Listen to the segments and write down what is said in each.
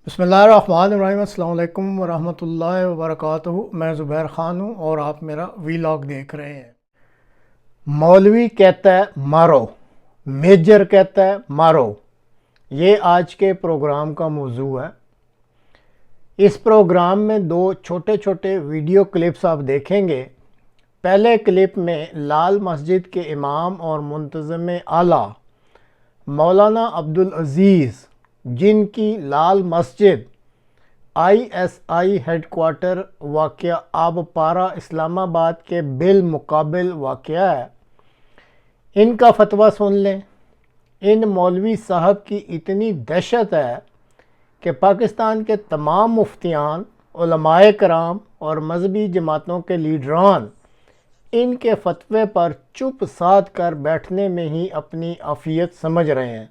बिस्मिल्लाहिर्रहमानिर्रहीम। अस्सलाम वालेकुम वरहमतुल्लाहि वबरकातुहू। मैं ज़ुबैर ख़ान हूँ और आप मेरा वीलॉग देख रहे हैं। मौलवी कहता है मारो, मेजर कहता है मारो, ये आज के प्रोग्राम का मौजू है। इस प्रोग्राम में दो छोटे छोटे वीडियो क्लिप्स आप देखेंगे। पहले क्लिप में लाल मस्जिद के इमाम और मुंतज़िम आला मौलाना अब्दुल अज़ीज़, जिनकी लाल मस्जिद ISI हेडक्वार्टर वाक़या आबपारा इस्लामाबाद के बिलमुकाबिल वाक़या है, इनका फतवा सुन लें। इन मौलवी साहब की इतनी दहशत है कि पाकिस्तान के तमाम मुफ्तियान, उलमाए कराम और मजहबी जमातों के लीडरान इनके फतवे पर चुप साध कर बैठने में ही अपनी आफियत समझ रहे हैं।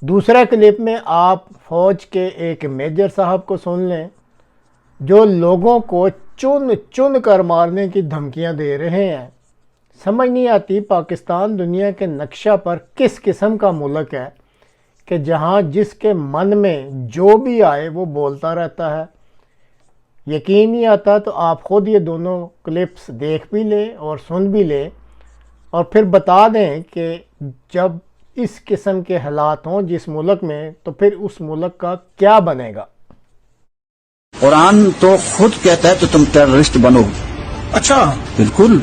दूसरे क्लिप में आप फ़ौज के एक मेजर साहब को सुन लें, जो लोगों को चुन चुन कर मारने की धमकियां दे रहे हैं। समझ नहीं आती पाकिस्तान दुनिया के नक्शा पर किस किस्म का मुल्क है कि जहां जिसके मन में जो भी आए वो बोलता रहता है। यकीन नहीं आता तो आप ख़ुद ये दोनों क्लिप्स देख भी लें और सुन भी लें और फिर बता दें कि जब इस किस्म के हालात हों जिस मुल्क में, तो फिर उस मुल्क का क्या बनेगा। कुरान तो खुद कहता है तो तुम टेररिस्ट बनो। अच्छा, बिल्कुल,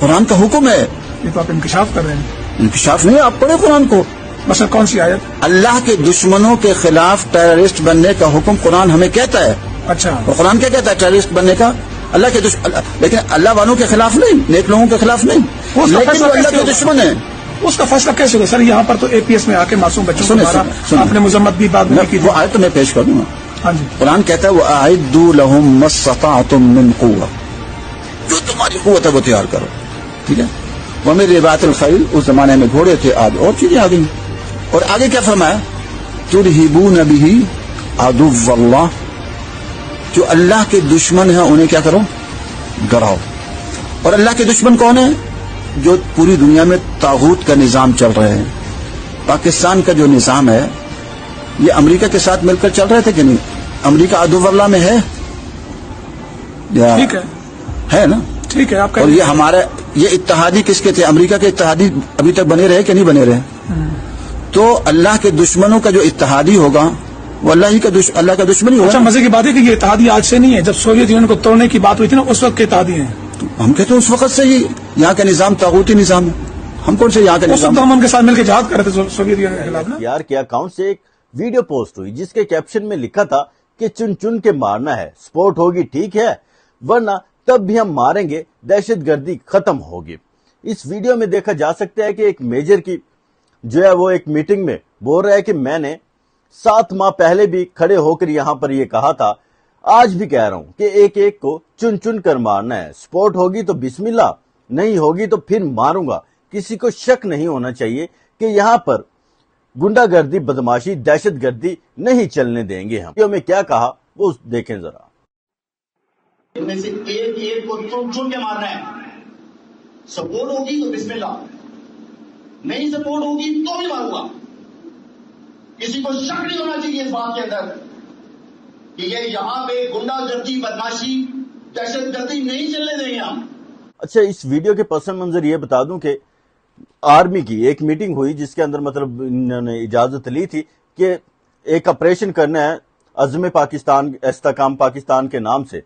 कुरान का हुक्म है। ये तो आप इंकशाफ कर रहे हैं। इंकशाफ नहीं, आप पढ़े कुरान को। मसलन कौन सी आयत? अल्लाह के दुश्मनों के खिलाफ टेररिस्ट बनने का हुक्म कुरान हमें कहता है। अच्छा, और कुरान क्या कहता है टेररिस्ट बनने का? अल्लाह के लेकिन अल्लाह वालों के खिलाफ नहीं, नेक लोगों के खिलाफ नहीं, लेकिन वो अल्लाह के दुश्मन है। उसका फैसला कैसे होगा सर? यहाँ पर तो APS में आके मासूम बच्चों को मारा, आपने मजम्मत भी बाद में की। वो आयत तो मैं पेश कर दूंगा। हाँ जी, कुरान कहता है वो आइदू लहुम मस्तताअतुम मिन कुव्वा, जो तुम्हारी कुव्वत है वो तैयार करो। ठीक है, वो मेरे रिबातुल खैल, उस जमाने में घोड़े थे, आज और चीजें आ गई। और आगे क्या फरमाया? तुरहिबून बिही अदुव्वल्लाह, जो अल्लाह के दुश्मन है उन्हें क्या करो? डराओ। और अल्लाह के दुश्मन कौन है? जो पूरी दुनिया में तागूत का निजाम चल रहे हैं। पाकिस्तान का जो निजाम है ये अमेरिका के साथ मिलकर चल रहे थे कि नहीं? अमेरिका अदुव्वल्लाह में है, ठीक है ना? ठीक है, आपका। और ये हमारे ये इत्तेहादी किसके थे? अमेरिका के इत्तेहादी अभी तक बने रहे कि नहीं बने रहे? तो अल्लाह के दुश्मनों का जो इत्तेहादी होगा वो अल्लाह का दुश्मन ही होगा। अच्छा, मजे की बात है कि ये इत्तेहादी आज से नहीं है। जब सोवियत यूनियन को तोड़ने की बात हुई थी ना, उस वक्त के इत्तेहादी हैं। हम कहते हैं उस वक्त से ही यहाँ का निजाम तागूती निजाम है। हम कौन से यहाँ का उस वक्त हम उनके साथ मिलकर जहाद कर रहे थे सोवियत यूनियन के खिलाफ ना। यार के अकाउंट से एक वीडियो पोस्ट हुई जिसके कैप्शन में लिखा था कि चुन चुन के मारना है, स्पोर्ट होगी ठीक है, वरना तब भी हम मारेंगे, दहशतगर्दी खत्म होगी। इस वीडियो में देखा जा सकता है कि एक मेजर की जो है वो एक मीटिंग में बोल रहा है कि मैंने 7 माह पहले भी खड़े होकर यहां पर ये कहा था, आज भी कह रहा हूं कि एक एक को चुन चुन कर मारना है। स्पोर्ट होगी तो बिस्मिल्लाह, नहीं होगी तो फिर मारूंगा। किसी को शक नहीं होना चाहिए कि यहां पर गुंडागर्दी, बदमाशी, दहशतगर्दी नहीं चलने देंगे हम। वीडियो में क्या कहा वो देखें जरा। इनमें से एक एक को चुन चुन के मारना है। सपोर्ट होगी तो बिस्मिल्लाह, नहीं सपोर्ट होगी तो भी मारूंगा। किसी को शक नहीं होना चाहिए इस बात के अंदर कि ये यहां पे गुंडागर्दी, बदमाशी, दहशतगर्दी नहीं चलने देंगे हम। अच्छा, इस वीडियो के पस मंजर ये बता दूं कि आर्मी की एक मीटिंग हुई जिसके अंदर मतलब इन्होंने इजाजत ली थी कि एक ऑपरेशन करना है अज़्म पाकिस्तान, इस्तेकाम पाकिस्तान के नाम से।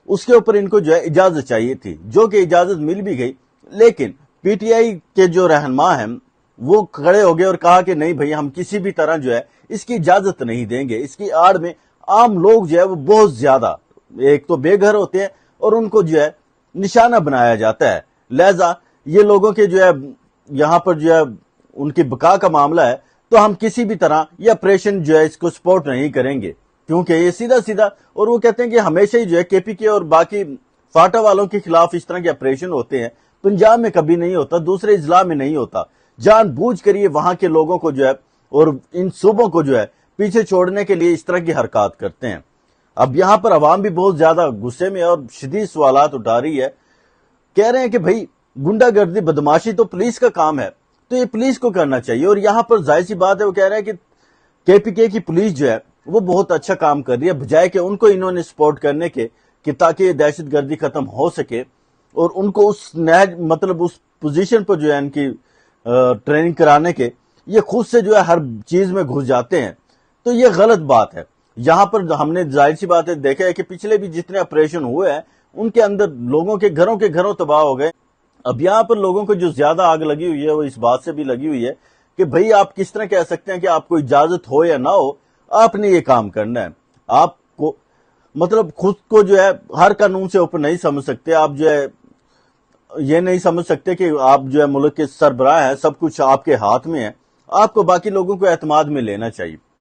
उसके ऊपर इनको जो है इजाजत चाहिए थी, जो कि इजाजत मिल भी गई। लेकिन PTI के जो रहनुमा हैं वो खड़े हो गए और कहा कि नहीं भैया, हम किसी भी तरह जो है इसकी इजाजत नहीं देंगे। इसकी आड़ में आम लोग जो है वो बहुत ज्यादा, एक तो बेघर होते हैं और उनको जो है निशाना बनाया जाता है। लिहाजा ये लोगों के जो है यहाँ पर जो है उनकी बका का मामला है, तो हम किसी भी तरह ये ऑपरेशन जो है इसको सपोर्ट नहीं करेंगे, क्योंकि ये सीधा सीधा। और वो कहते हैं कि हमेशा ही जो है KPK और बाकी फाटा वालों के खिलाफ इस तरह के ऑपरेशन होते हैं। पंजाब में कभी नहीं होता, दूसरे इजला में नहीं होता। जानबूझ कर ये वहां के लोगों को जो है और इन सूबों को जो है पीछे छोड़ने के लिए इस तरह की हरकत करते हैं। अब यहां पर अवाम भी बहुत ज्यादा गुस्से में और शदीद सवालात उठा रही है। कह रहे हैं कि भाई गुंडागर्दी, बदमाशी तो पुलिस का काम है, तो ये पुलिस को करना चाहिए। और यहां पर जाहिर सी बात है, वो कह रहे हैं कि KPK کی پولیس جو ہے وہ بہت اچھا کام کر رہی ہے، بجائے کہ ان کو انہوں نے سپورٹ کرنے کے کہ تاکہ یہ دہشت گردی ختم ہو سکے اور ان کو اس نہج مطلب اس پوزیشن پر جو ہے ان کی ٹریننگ کرانے کے، یہ خود سے جو ہے ہر چیز میں گھس جاتے ہیں، تو یہ غلط بات ہے۔ یہاں پر ہم نے ظاہر سی بات ہے دیکھا ہے کہ پچھلے بھی جتنے آپریشن ہوئے ہیں ان کے اندر لوگوں کے گھروں تباہ ہو گئے۔ اب یہاں پر لوگوں کو جو زیادہ آگ لگی ہوئی ہے وہ اس بات سے بھی لگی ہوئی ہے کہ بھئی آپ کس طرح کہہ سکتے ہیں کہ آپ کو اجازت ہو یا نہ ہو، آپ نے یہ کام کرنا ہے۔ آپ کو مطلب خود کو جو ہے ہر قانون سے اوپر نہیں سمجھ سکتے، آپ جو ہے یہ نہیں سمجھ سکتے کہ آپ جو ہے ملک کے سربراہ ہیں، سب کچھ آپ کے ہاتھ میں ہے، آپ کو باقی لوگوں کو اعتماد میں لینا چاہیے۔